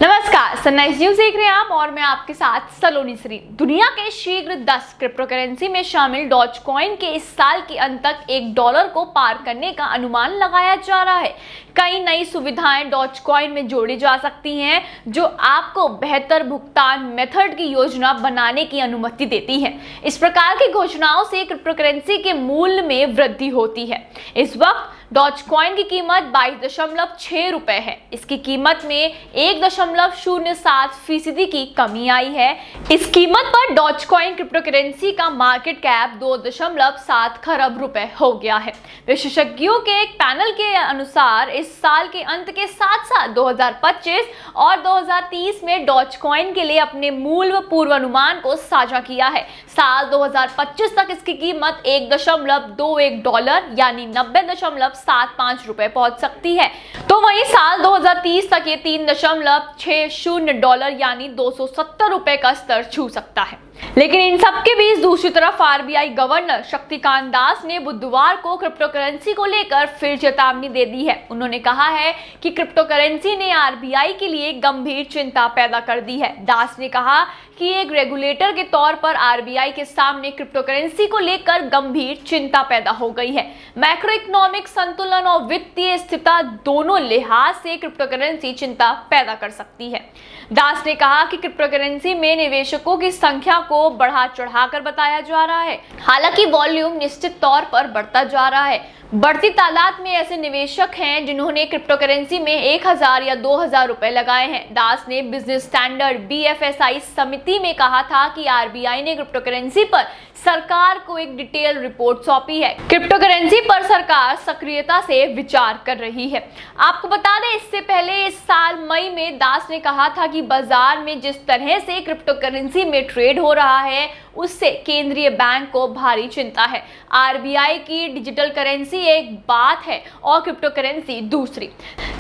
नमस्कार, sunrise news देख रहे हैं आप और मैं आपके साथ सलोनी श्री। दुनिया के शीघ्र 10 क्रिप्टो करेंसी में शामिल डॉज कॉइन के इस साल के अंत तक $1 को पार करने का अनुमान लगाया जा रहा है। कई नई सुविधाएं डॉज कॉइन में जोड़ी जा सकती हैं जो आपको बेहतर भुगतान मेथड की योजना बनाने की अनुमति देती है। इस प्रकार की घोषणाओं से क्रिप्टो करेंसी के मूल्य में वृद्धि होती है। इस वक्त डॉज कॉइन की कीमत 22.6 रुपए है। इसकी कीमत में 1.07% की कमी आई है। इस कीमत पर डॉज कॉइन क्रिप्टो करेंसी का मार्केट कैप 2.7 खरब रुपए हो गया है। विशेषज्ञों के एक पैनल के अनुसार इस साल के अंत के साथ साथ 2025 और 2030 में डॉज कॉइन के लिए अपने मूल्य पूर्वानुमान को साझा किया है। साल 2025 तक इसकी कीमत $1.21 यानी 90.75 रुपए पहुंच सकती है, तो वहीं साल 2030 तक ये $3.60 यानी 270 रुपए का स्तर छू सकता है। लेकिन इन सब के बीच दूसरी तरफ आरबीआई गवर्नर शक्तिकांत दास ने बुधवार को क्रिप्टो करेंसी को लेकर फिर चेतावनी दे दी है। उन्होंने कहा है कि क्रिप्टो करेंसी ने आरबीआई के लिए गंभीर चिंता पैदा कर दी है। दास ने कहा कि एक रेगुलेटर के तौर पर आरबीआई के सामने क्रिप्टो करेंसी को लेकर गंभीर चिंता पैदा हो गई है। मैक्रो इकोनॉमिक संतुलन और वित्तीय स्थिरता दोनों लिहाज से क्रिप्टो करेंसी चिंता पैदा कर सकती है। दास ने कहा कि क्रिप्टो करेंसी में निवेशकों की संख्या को बढ़ा चढ़ाकर बताया जा रहा है। हालांकि वॉल्यूम निश्चित तौर पर बढ़ता जा रहा है। बढ़ती तादाद में ऐसे निवेशक हैं जिन्होंने क्रिप्टो करेंसी में 1000 या 2000 रुपए लगाए हैं। दास ने बिजनेस स्टैंडर्ड BFSI समिति में कहा था कि आरबीआई ने क्रिप्टो करेंसी पर सरकार को एक डिटेल रिपोर्ट सौंपी है। क्रिप्टो करेंसी पर सरकार सक्रियता से विचार कर रही है। आपको बता दें, इससे पहले इस साल मई में दास ने कहा था कि बाजार में जिस तरह से क्रिप्टो करेंसी में ट्रेड हो रहा है उससे केंद्रीय बैंक को भारी चिंता है। आरबीआई की डिजिटल करेंसी एक बात है और क्रिप्टो करेंसी दूसरी।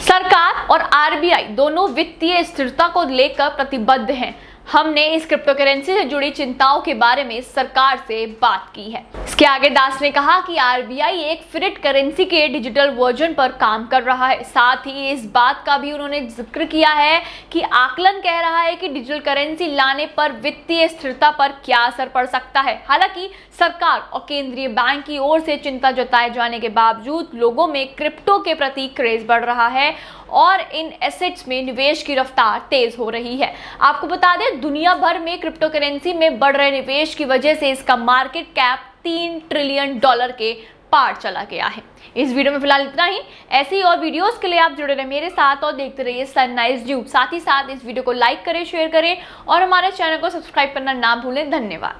सरकार और आरबीआई दोनों वित्तीय स्थिरता को लेकर प्रतिबद्ध हैं। हमने इस क्रिप्टो करेंसी से जुड़ी चिंताओं के बारे में सरकार से बात की है। इसके आगे दास ने कहा कि आरबीआई एक फिएट करेंसी के डिजिटल वर्जन पर काम कर रहा है। साथ ही इस बात का भी उन्होंने जिक्र किया है कि आकलन कह रहा है कि डिजिटल करेंसी लाने पर वित्तीय स्थिरता पर क्या असर पड़ सकता है। हालांकि सरकार और केंद्रीय बैंक की ओर से चिंता जताए जाने के बावजूद लोगों में क्रिप्टो के प्रति क्रेज बढ़ रहा है और इन एसेट्स में निवेश की रफ्तार तेज हो रही है। आपको बता दें, दुनिया भर में क्रिप्टो करेंसी में बढ़ रहे निवेश की वजह से इसका मार्केट कैप $3 ट्रिलियन के पार चला गया है। इस वीडियो में फिलहाल इतना ही। ऐसी और वीडियोस के लिए आप जुड़े रहे मेरे साथ और देखते रहिए सनराइज न्यूज। साथ ही साथ इस वीडियो को लाइक करें, शेयर करें और हमारे चैनल को सब्सक्राइब करना ना भूलें। धन्यवाद।